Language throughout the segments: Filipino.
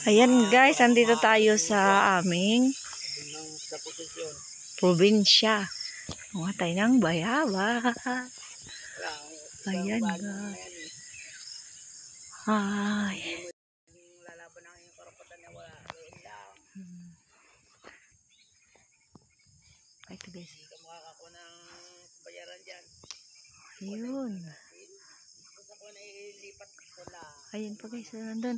Ayan guys, andito tayo sa aming probinsya. Mga tayo ng bayaba. Ayan guys. Ay. Ito guys. Ayun. Ayun pa guys, nandun.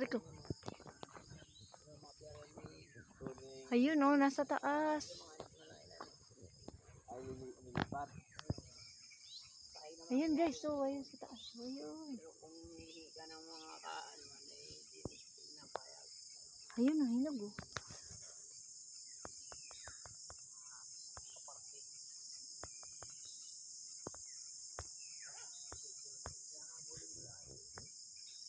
Ko. Ayun oh, nasa taas. Ayun guys, so ayun sa taas. Ayun. Ayun na, hinog oh.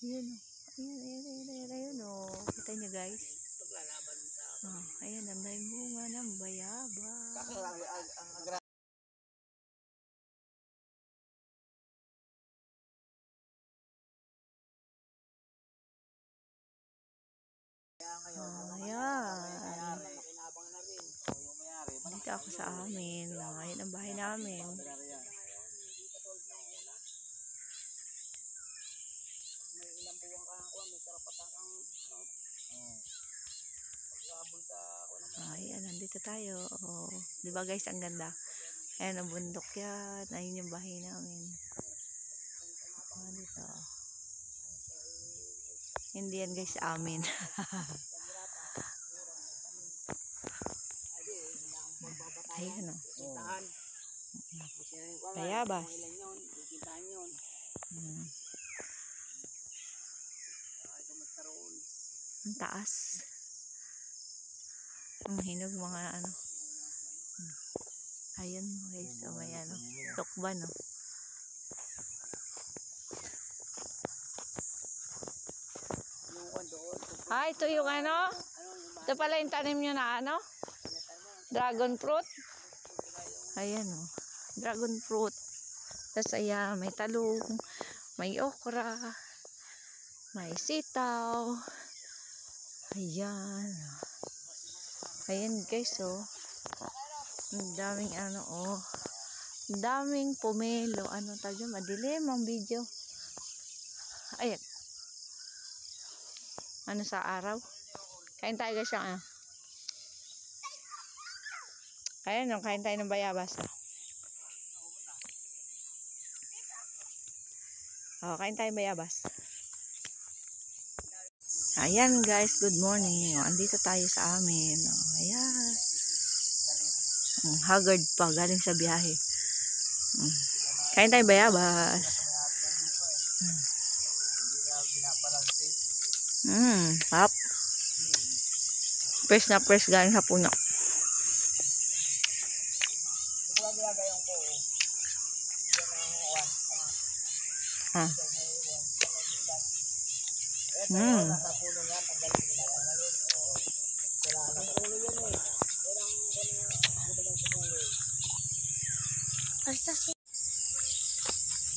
Ayun oh. Ayun oh. Kita nyo guys. Oh, ayan, ang dahil bunga ng bayaba. Ayan. Dito ako sa amin. Ayan ang bahay namin. Ayan, nandito tayo. Oh, di ba guys, ang ganda. Ayan, ang bundok yan. Ayun yung bahay namin. Oh, dito. Hindi yan guys, amin. Ayan o. Bayabas. Ang taas. Ang hinog mga ano. Ayun guys, o may ano. Tukban o. Ito yung ano. Ito pala yung tanim nyo na ano. Dragon fruit. Ayan o. Dragon fruit. Tapos ayan, may talong. May okra. May sitaw. Ayan. Ayan guys oh. Ang daming ano oh. Ang daming pomelo. Ano tayo? Madilim ang video. Ayan. Ano sa araw? Kain tayo guys yung ano. Ayan oh. Kain tayo ng bayabas oh. Oh, kain tayo ng bayabas. Ayan guys, good morning. Oh, andito tayo sa amin. Oh, ayan. Haggard pa, galing sa biyahe. Kain tayo bayabas. Hap. Fresh na fresh galing sa puno.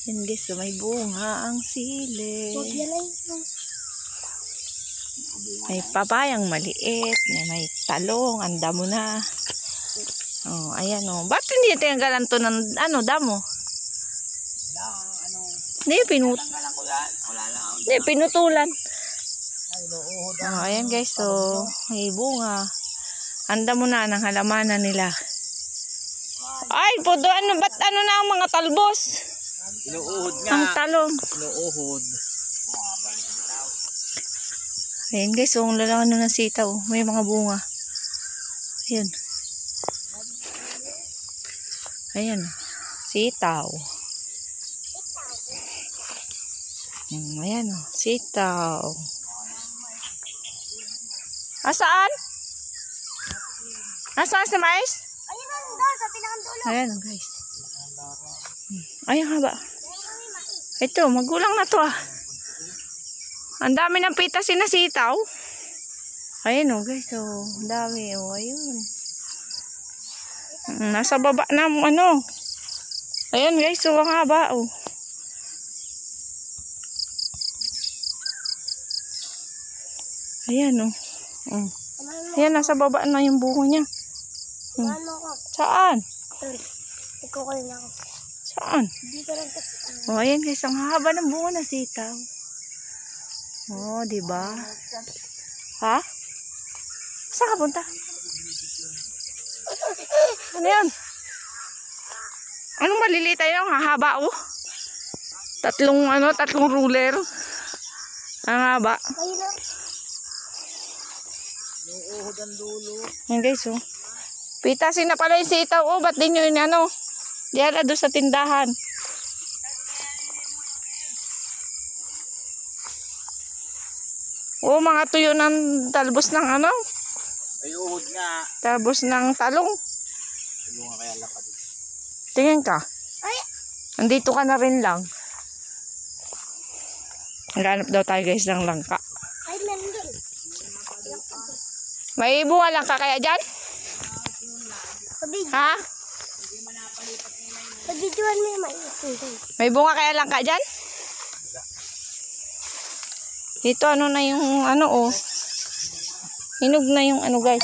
Yan guys, so may bunga ang sili. May papayang maliit, may talong, ang damo na. Oh, ayan oh. Ba't hindi tinanggalan to ng ano, damo? Hindi pinutulan. Oh, ayan guys, so may bunga. Ang damo na ng halamanan nila. Ay, podo ano, ba't ano na ang mga talbos? Inuuhod nga. Ang talong. Inuuhod. Ayan guys, so ang lalaki ng sitaw. May mga bunga. Ayan. Ayan. Sitaw. Ayan o. Sitaw. Asaan? Asaan sa mais? Ayan o guys. Ayan nga ba? Ito, magulang na to ah. Ang dami ng pitasin na sitaw. Ayan o guys, oh, ang dami o, ayun. Nasa baba na ano. Ayan guys, so ang haba oh. Ayan, oh. Ayan, nasa baba na yung bunga niya. Ano ko? Saan? Ikukuha na ako. Saan? Dito lang kasi. Oh, ayan guys, ang haba ng bunga ng sitaw. Oh, di ba? Ha? Saan ka punta? Ano yan? Anong maliliit tayo? Ang hahaba, oh. Tatlong ruler. Ang haba. Ayun na. Yung uhod ang dulo. Ayan guys, oh. Pitasin na pala yung sitaw, oh. Ba't di nyo yun, ano? Diyan na doon sa tindahan. Oh, mga tuyo ng talbos ng ano? Ay, uhod nga. Talbos ng talong. Yung nga kaya lapad. Tingin ka. Ay! Nandito ka na rin lang. Naghanap daw tayo guys ng langka. Ay, meron doon. May bunga langka kaya dyan? Ha? Pag-videoan mo yung maitin. May bunga kaya langka dyan? Dito ano na yung ano oh. Hinog na yung ano guys.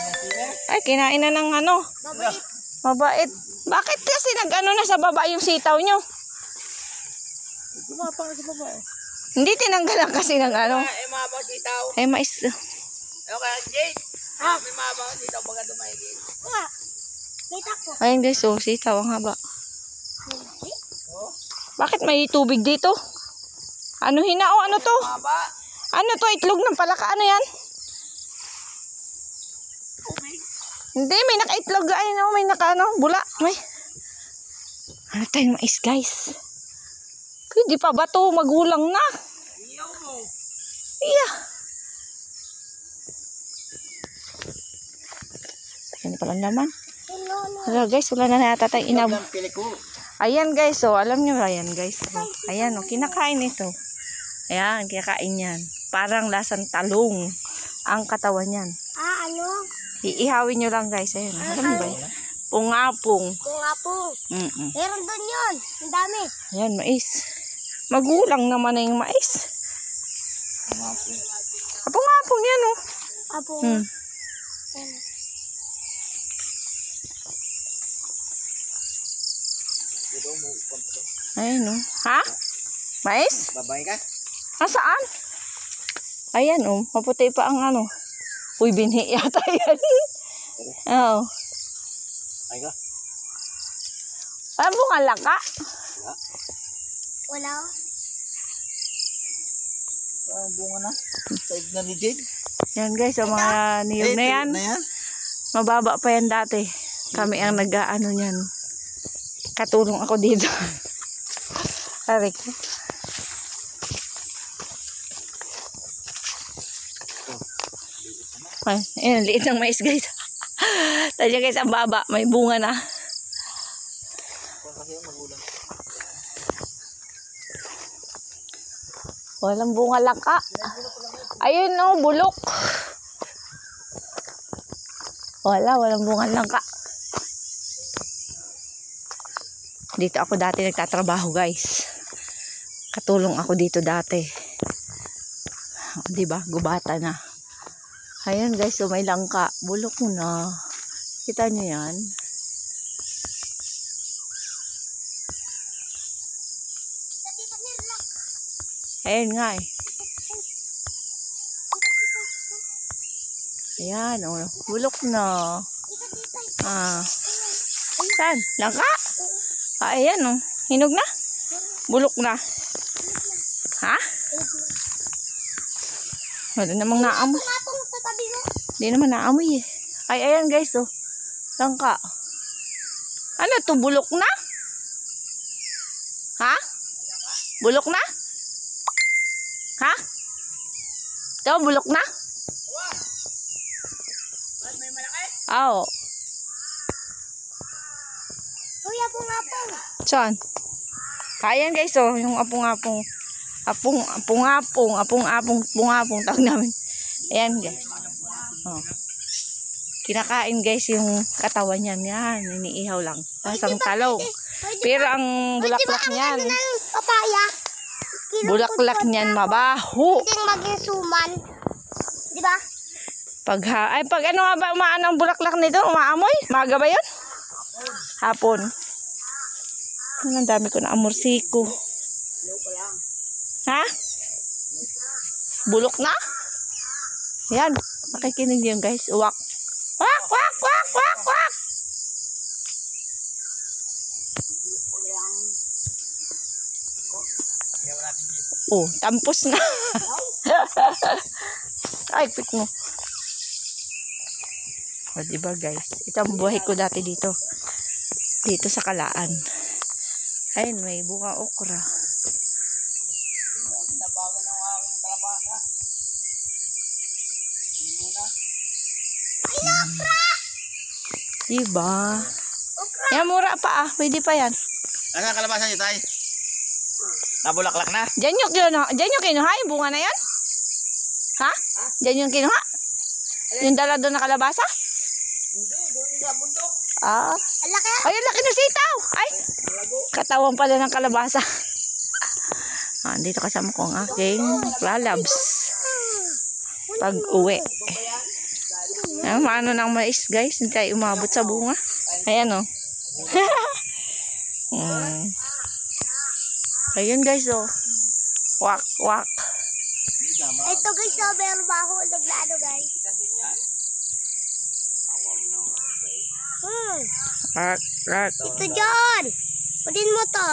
Ay, kinain na ng ano. Babait. Mabait. Bakit kasi nag-ano na sa baba yung sitaw nyo? Gumapang sa baba eh. Hindi tinanggalan kasi ng ano. Ay, mabaw sitaw. Ay, mais. Okay, Jade. May mabaw sitaw baga dumaigin. Nga. Kita ko. Ayun guys, oh, sitaw ang haba. Bakit may tubig dito? Ano hinao? Ano to? Maba. Ano to? Itlog ng palaka? Ano yan? Hindi, may naka-itlog. Ay, no, may naka-ano, bula. May. Ano tayong mais, guys? Pwede pa ba to? Magulang na. Iyaw mo. Iya. Ayan pala naman. Hello, guys. Wala na nata tayong inab. Ang pili ko. Ayan, guys. Oh, alam nyo, ayan, guys. Oh. Ayan, oh, kinakain ito. Ayan, kinakain yan. Parang lasang talong ang katawan yan. Ano? Iihawin nyo lang, guys. Ayan, alam ba yun? Pungapong. Kung nga po. Meron doon yun. Ang dami. Ayan, mais. Magulang naman na yung mais. Apong-apong yan, oh. Apo. Ayan, oh. Ha? Mais? Babae ka? Saan? Ayan, oh. Maputi pa ang ano. Uy, binhi yata yan. Oo. Ay ka? Alam mo nga lang ka? Wala. Parang bunga na. Saig na ni Jade. Yan guys, ang mga niyog na yan. Mababa pa yan dati. Kami ang nag-ano yan. Katulong ako dito. Arik. Ay, ayan, liit ng mais guys. Tadya guys, ang baba. May bunga na. Walang bunga lang ka. Ayun no, bulok. Walang bunga lang ka. Dito ako dati nagtatrabaho guys. Katulong ako dito dati. Diba? Gubata na. Ayan guys, so may langka. Bulok na. Kita nyo yan? Ayan nga eh. Ayan, oh. Bulok na. Saan? Langka? Ayan oh. Hinog na? Bulok na. Ha? Wala namang naamoy. Hindi naman naamoy eh. Ay, ayan guys oh. Langka. Ano to? Bulok na? Ha? Bulok na? Ha? Ito, bulok na? Oo. Kuya, apong-apong. Saan? Ayan guys oh, yung apong-apong. Apong-apong tawag namin. Ayan guys. Oh. Kinakain guys yung katawan niyan. Yan, iniihaw lang. Pasang talong. Pero ang bulaklak niyan, Papaya. bulaklak niyan mabaho. Hindi maging suman. Di ba? Pag ano nga ba umaano ang bulaklak nito? Umaamoy? Maga ba yun? Hapon. Ang dami ko na amorsiko. Ha? Bulok na? Yan. Makikinig yun guys. Uwak. Wak, wak, wak, wak, wak. Oh, tampos na. Ay, pit mo. O, diba guys? Ito ang buhay ko dati dito. Dito sa Kalaan. Ayun, may bunga okra. Diba? Yan, mura pa ah. Pwede pa yan. Ano ang kalabasan niyo, tay? Nabulaklak na. Diyan yung kinuha, yung bunga na yan? Ha? Diyan yung kinuha? Yung dala doon na kalabasa? Hindi, doon sa bundok. Ah. Ang laki. Ay, ang laki ng sitaw. Ay, katawan pala ng kalabasa. Dito kasama ko ang aking lalabs. Pag uwi. Maano ng mais guys. Hindi tayo umabot sa bunga. Ayan o. Ayun guys o. Wak, wak. Ito guys, meron ba ako naglano guys? Wak, wak. Ito dyan. Pudin mo to.